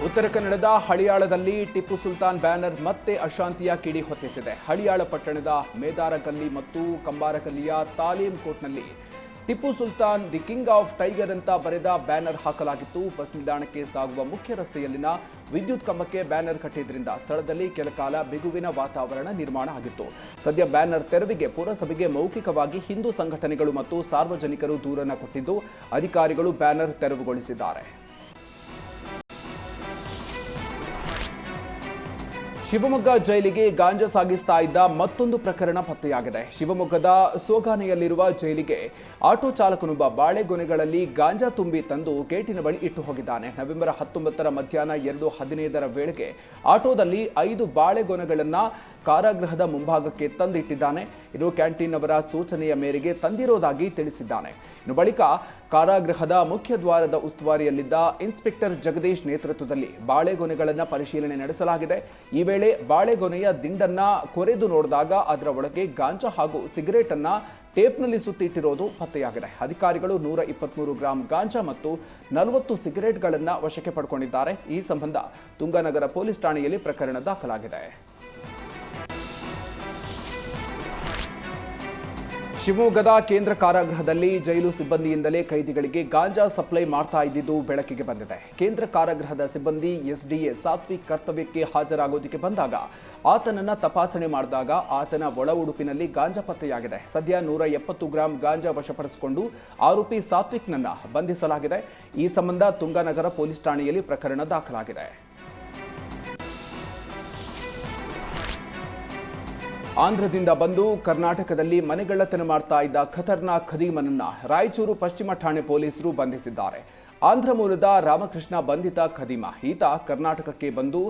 ಉತ್ತರ ಕನ್ನಡದ ಹಳಿಯಾಳದಲ್ಲಿ ಟಿಪ್ಪು ಸುಲ್ತಾನ್ ಬ್ಯಾನರ್ ಮತ್ತೆ ಅಶಾಂತಿಯ ಕಿಡಿ ಹೊತ್ತಿಸಿದೆ. ಹಳಿಯಾಳ ಪಟ್ಟಣದ ಮೇದಾರಗಲ್ಲಿ ಮತ್ತು ಕಂಬಾರಗಲ್ಲಿಯ ತಾಲೀಂ ಕೋರ್ಟ್ನಲ್ಲಿ Tipu Sultan the king of tiger ಅಂತ ಬರೆದ ಬ್ಯಾನರ್ ಹಾಕಲಾಗಿತ್ತು. ಬಸ್ ನಿಲ್ದಾಣಕ್ಕೆ ಸಾಗುವ ಮುಖ್ಯ ರಸ್ತೆಯಲ್ಲಿನ ವಿದ್ಯುತ್ ಕಂಬಕ್ಕೆ ಬ್ಯಾನರ್ ಕಟ್ಟಿದ್ರಿಂದ ಸ್ಥಳದಲ್ಲಿ ಕೆಲಕಾಲ ಬಿಗುವಿನ ವಾತಾವರಣ ನಿರ್ಮಾಣ ಆಗಿತ್ತು. ಸದ್ಯ ಬ್ಯಾನರ್ ತೆರವಿಗೆ ಪುರಸಭೆಗೆ ಮೌಖಿಕವಾಗಿ ಹಿಂದೂ ಸಂಘಟನೆಗಳು ಮತ್ತು ಸಾರ್ವಜನಿಕರು ದೂರನ್ನು ಕೊಟ್ಟಿದ್ದು, ಅಧಿಕಾರಿಗಳು ಬ್ಯಾನರ್ ತೆರವುಗೊಳಿಸಿದ್ದಾರೆ. ಶಿವಮೊಗ್ಗ ಜೈಲಿಗೆ ಗಾಂಜಾ ಸಾಗಿಸ್ತಾ ಇದ್ದ ಮತ್ತೊಂದು ಪ್ರಕರಣ ಪತ್ತೆಯಾಗಿದೆ. ಶಿವಮೊಗ್ಗದ ಸೋಗಾನೆಯಲ್ಲಿರುವ ಜೈಲಿಗೆ ಆಟೋ ಚಾಲಕನೊಬ್ಬ ಬಾಳೆಗೊನೆಗಳಲ್ಲಿ ಗಾಂಜಾ ತುಂಬಿ ತಂದು ಗೇಟಿನ ಬಳಿ ಇಟ್ಟು ಹೋಗಿದ್ದಾನೆ. ನವೆಂಬರ್ 19 ಮಧ್ಯಾಹ್ನ 2:15 ವೇಳೆಗೆ ಆಟೋದಲ್ಲಿ 5 ಬಾಳೆಗೊನೆಗಳನ್ನು ಕಾರಾಗೃಹದ ಮುಂಭಾಗಕ್ಕೆ ತಂದಿಟ್ಟಿದ್ದಾನೆ. ಇದು ಕ್ಯಾಂಟೀನ್ ಅವರ ಸೂಚನೆಯ ಮೇರೆಗೆ ತಂದಿರೋದಾಗಿ ತಿಳಿಸಿದ್ದಾನೆ. ಇನ್ನು ಬಳಿಕ ಕಾರಾಗೃಹದ ಮುಖ್ಯ ದ್ವಾರದ ಉಸ್ತುವಾರಿಯಲ್ಲಿದ್ದ ಇನ್ಸ್ಪೆಕ್ಟರ್ ಜಗದೀಶ್ ನೇತೃತ್ವದಲ್ಲಿ ಬಾಳೆಗೊನೆಗಳನ್ನು ಪರಿಶೀಲನೆ ನಡೆಸಲಾಗಿದೆ. ಈ ವೇಳೆ ಬಾಳೆಗೊನೆಯ ದಿಂಡನ್ನ ಕೊರೆದು ನೋಡಿದಾಗ ಅದರ ಒಳಗೆ ಗಾಂಜಾ ಹಾಗೂ ಸಿಗರೇಟ್ ಅನ್ನ ಟೇಪ್ನಲ್ಲಿ ಸುತ್ತಿಟ್ಟಿರೋದು ಪತ್ತೆಯಾಗಿದೆ. ಅಧಿಕಾರಿಗಳು 123 ಗ್ರಾಂ ಗಾಂಜಾ ಮತ್ತು 40 ಸಿಗರೇಟ್ಗಳನ್ನು ವಶಕ್ಕೆ ಪಡ್ಕೊಂಡಿದ್ದಾರೆ. ಈ ಸಂಬಂಧ ತುಂಗನಗರ ಪೊಲೀಸ್ ಠಾಣೆಯಲ್ಲಿ ಪ್ರಕರಣ ದಾಖಲಾಗಿದೆ. ಶಿವಮೊಗ್ಗದ ಕೇಂದ್ರ ಕಾರಾಗೃಹದಲ್ಲಿ ಜೈಲು ಸಿಬ್ಬಂದಿಯಿಂದಲೇ ಕೈದಿಗಳಿಗೆ ಗಾಂಜಾ ಸಪ್ಲೈ ಮಾಡ್ತಾ ಇದ್ದಿದ್ದು ಬೆಳಕಿಗೆ ಬಂದಿದೆ. ಕೇಂದ್ರ ಕಾರಾಗೃಹದ ಸಿಬ್ಬಂದಿ ಎಸ್ಡಿಎ ಸಾತ್ವಿಕ್ ಕರ್ತವ್ಯಕ್ಕೆ ಹಾಜರಾಗೋದಕ್ಕೆ ಬಂದಾಗ ಆತನನ್ನ ತಪಾಸಣೆ ಮಾಡಿದಾಗ ಆತನ ಒಳ ಉಡುಪಿನಲ್ಲಿ ಗಾಂಜಾ ಪತ್ತೆಯಾಗಿದೆ. ಸದ್ಯ 170 ಗ್ರಾಂ ಗಾಂಜಾ ವಶಪಡಿಸಿಕೊಂಡು ಆರೋಪಿ ಸಾತ್ವಿಕ್ನನ್ನ ಬಂಧಿಸಲಾಗಿದೆ. ಈ ಸಂಬಂಧ ತುಂಗನಗರ ಪೊಲೀಸ್ ಠಾಣೆಯಲ್ಲಿ ಪ್ರಕರಣ ದಾಖಲಾಗಿದೆ. ಆಂಧ್ರದಿಂದ ಬಂದು ಕರ್ನಾಟಕದಲ್ಲಿ ಮನೆಗಳ್ಳತನ ಮಾಡ್ತಾ ಇದ್ದ ಖತರ್ನಾಕ್ ಖದೀಮನನ್ನ ರಾಯಚೂರು ಪಶ್ಚಿಮ ಠಾಣೆ ಪೊಲೀಸರು ಬಂಧಿಸಿದ್ದಾರೆ. ಆಂಧ್ರ ಮೂಲದ ರಾಮಕೃಷ್ಣ ಬಂಧಿತ ಖದೀಮ. ಈತ ಕರ್ನಾಟಕಕ್ಕೆ ಬಂದು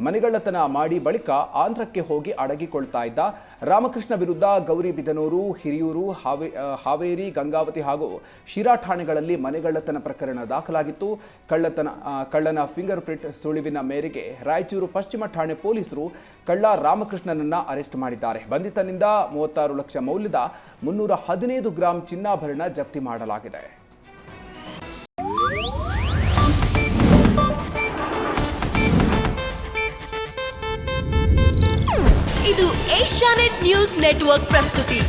ಮನೆಗಳ್ಳತನ ಮಾಡಿ ಬಳಿಕ ಆಂಧ್ರಕ್ಕೆ ಹೋಗಿ ಅಡಗಿಕೊಳ್ತಾ ಇದ್ದ. ರಾಮಕೃಷ್ಣ ವಿರುದ್ಧ ಗೌರಿಬಿದನೂರು, ಹಿರಿಯೂರು, ಹಾವೇರಿ, ಗಂಗಾವತಿ ಹಾಗೂ ಶಿರಾ ಠಾಣೆಗಳಲ್ಲಿ ಮನೆಗಳ್ಳತನ ಪ್ರಕರಣ ದಾಖಲಾಗಿತ್ತು. ಕಳ್ಳನ ಫಿಂಗರ್ ಪ್ರಿಂಟ್ ಸುಳಿವಿನ ಮೇರೆಗೆ ರಾಯಚೂರು ಪಶ್ಚಿಮ ಠಾಣೆ ಪೊಲೀಸರು ಕಳ್ಳ ರಾಮಕೃಷ್ಣನನ್ನ ಅರೆಸ್ಟ್ ಮಾಡಿದ್ದಾರೆ. ಬಂಧಿತನಿಂದ 36 ಲಕ್ಷ ಮೌಲ್ಯದ 315 ಗ್ರಾಂ ಚಿನ್ನಾಭರಣ ಜಪ್ತಿ ಮಾಡಲಾಗಿದೆ. ಇದು ಏಷ್ಯಾನೆಟ್ ನ್ಯೂಸ್ ನೆಟ್ವರ್ಕ್ ಪ್ರಸ್ತುತಿ.